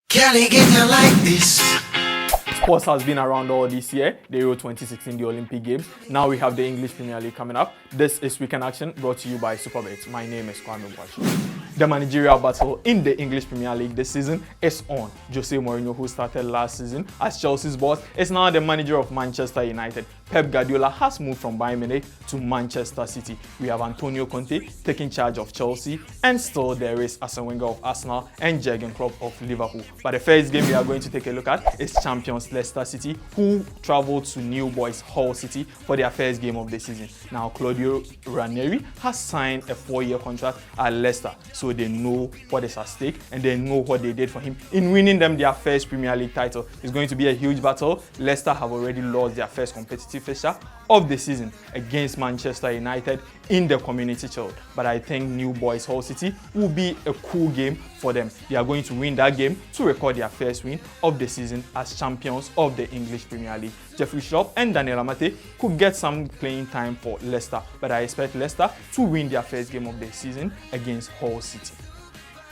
Can it get down like this? Sports has been around all this year, the Euro 2016, the Olympic Games. Now we have the English Premier League coming up. This is Weekend Action, brought to you by Superbet. My name is Kwame Bwachi. The managerial battle in the English Premier League this season is on. Jose Mourinho, who started last season as Chelsea's boss, is now the manager of Manchester United. Pep Guardiola has moved from Bayern Munich to Manchester City. We have Antonio Conte taking charge of Chelsea, and still there is Arsene Wenger of Arsenal and Jurgen Klopp of Liverpool. But the first game we are going to take a look at is champions Leicester City, who traveled to New Boys Hull City for their first game of the season. Now Claudio Ranieri has signed a 4-year contract at Leicester, so they know what is at stake and they know what they did for him in winning them their first Premier League title. It's going to be a huge battle. Leicester have already lost their first competitive fixture of the season against Manchester United in the Community Shield, but I think New Boys Hull City will be a cool game for them. They are going to win that game to record their first win of the season as champions of the English Premier League. Jeffrey Schlupp and Daniel Amate could get some playing time for Leicester, but I expect Leicester to win their first game of the season against Hull City.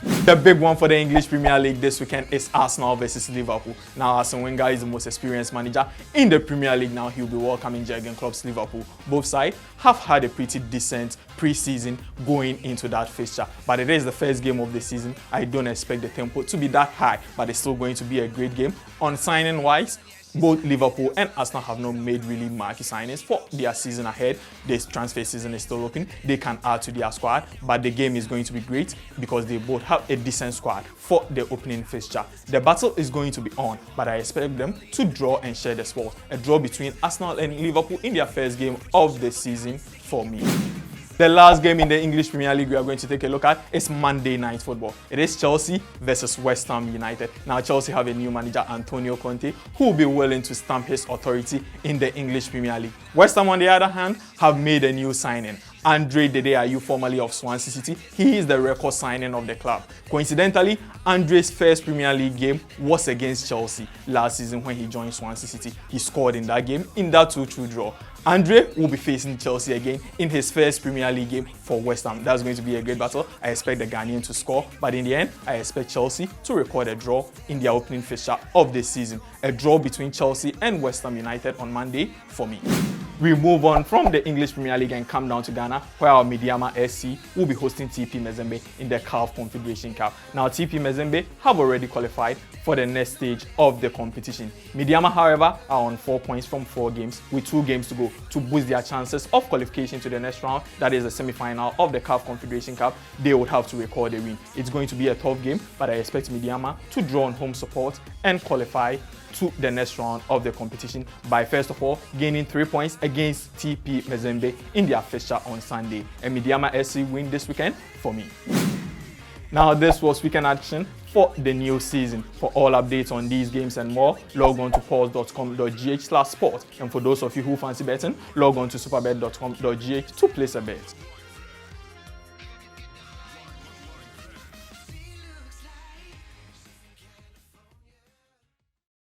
The big one for the English Premier League this weekend is Arsenal versus Liverpool. Now, Arsene Wenger is the most experienced manager in the Premier League. Now he'll be welcoming Jurgen Klopp's Liverpool. Both sides have had a pretty decent pre-season going into that fixture, but it is the first game of the season. I don't expect the tempo to be that high, but it's still going to be a great game. On signing wise, both Liverpool and Arsenal have not made really marquee signings for their season ahead. This transfer season is still open. They can add to their squad, but the game is going to be great because they both have a decent squad for the opening fixture. The battle is going to be on, but I expect them to draw and share the spoils. A draw between Arsenal and Liverpool in their first game of the season for me. The last game in the English Premier League we are going to take a look at is Monday Night Football. It is Chelsea versus West Ham United. Now Chelsea have a new manager, Antonio Conte, who will be willing to stamp his authority in the English Premier League. West Ham, on the other hand, have made a new signing. Andre Dede Ayew, formerly of Swansea City. He is the record signing of the club. Coincidentally, Andre's first Premier League game was against Chelsea last season when he joined Swansea City. He scored in that game in that 2-2 draw. Andre will be facing Chelsea again in his first Premier League game for West Ham. That's going to be a great battle. I expect the Ghanaian to score, but in the end, I expect Chelsea to record a draw in their opening fixture of this season. A draw between Chelsea and West Ham United on Monday for me. We move on from the English Premier League and come down to Ghana, where our Medeama SC will be hosting TP Mazembe in the CAF Confederation Cup. Now, TP Mazembe have already qualified for the next stage of the competition. Medeama, however, are on 4 points from 4 games with 2 games to go to boost their chances of qualification to the next round. That is the semi-final of the CAF Confederation Cup. They would have to record a win. It's going to be a tough game, but I expect Medeama to draw on home support and qualify to the next round of the competition by first of all gaining 3 points against TP Mazembe in their fixture on Sunday. A Medeama SC win this weekend for me. Now this was Weekend Action for the new season. For all updates on these games and more, log on to pulse.com.gh/sport. And for those of you who fancy betting, log on to superbet.com.gh to place a bet.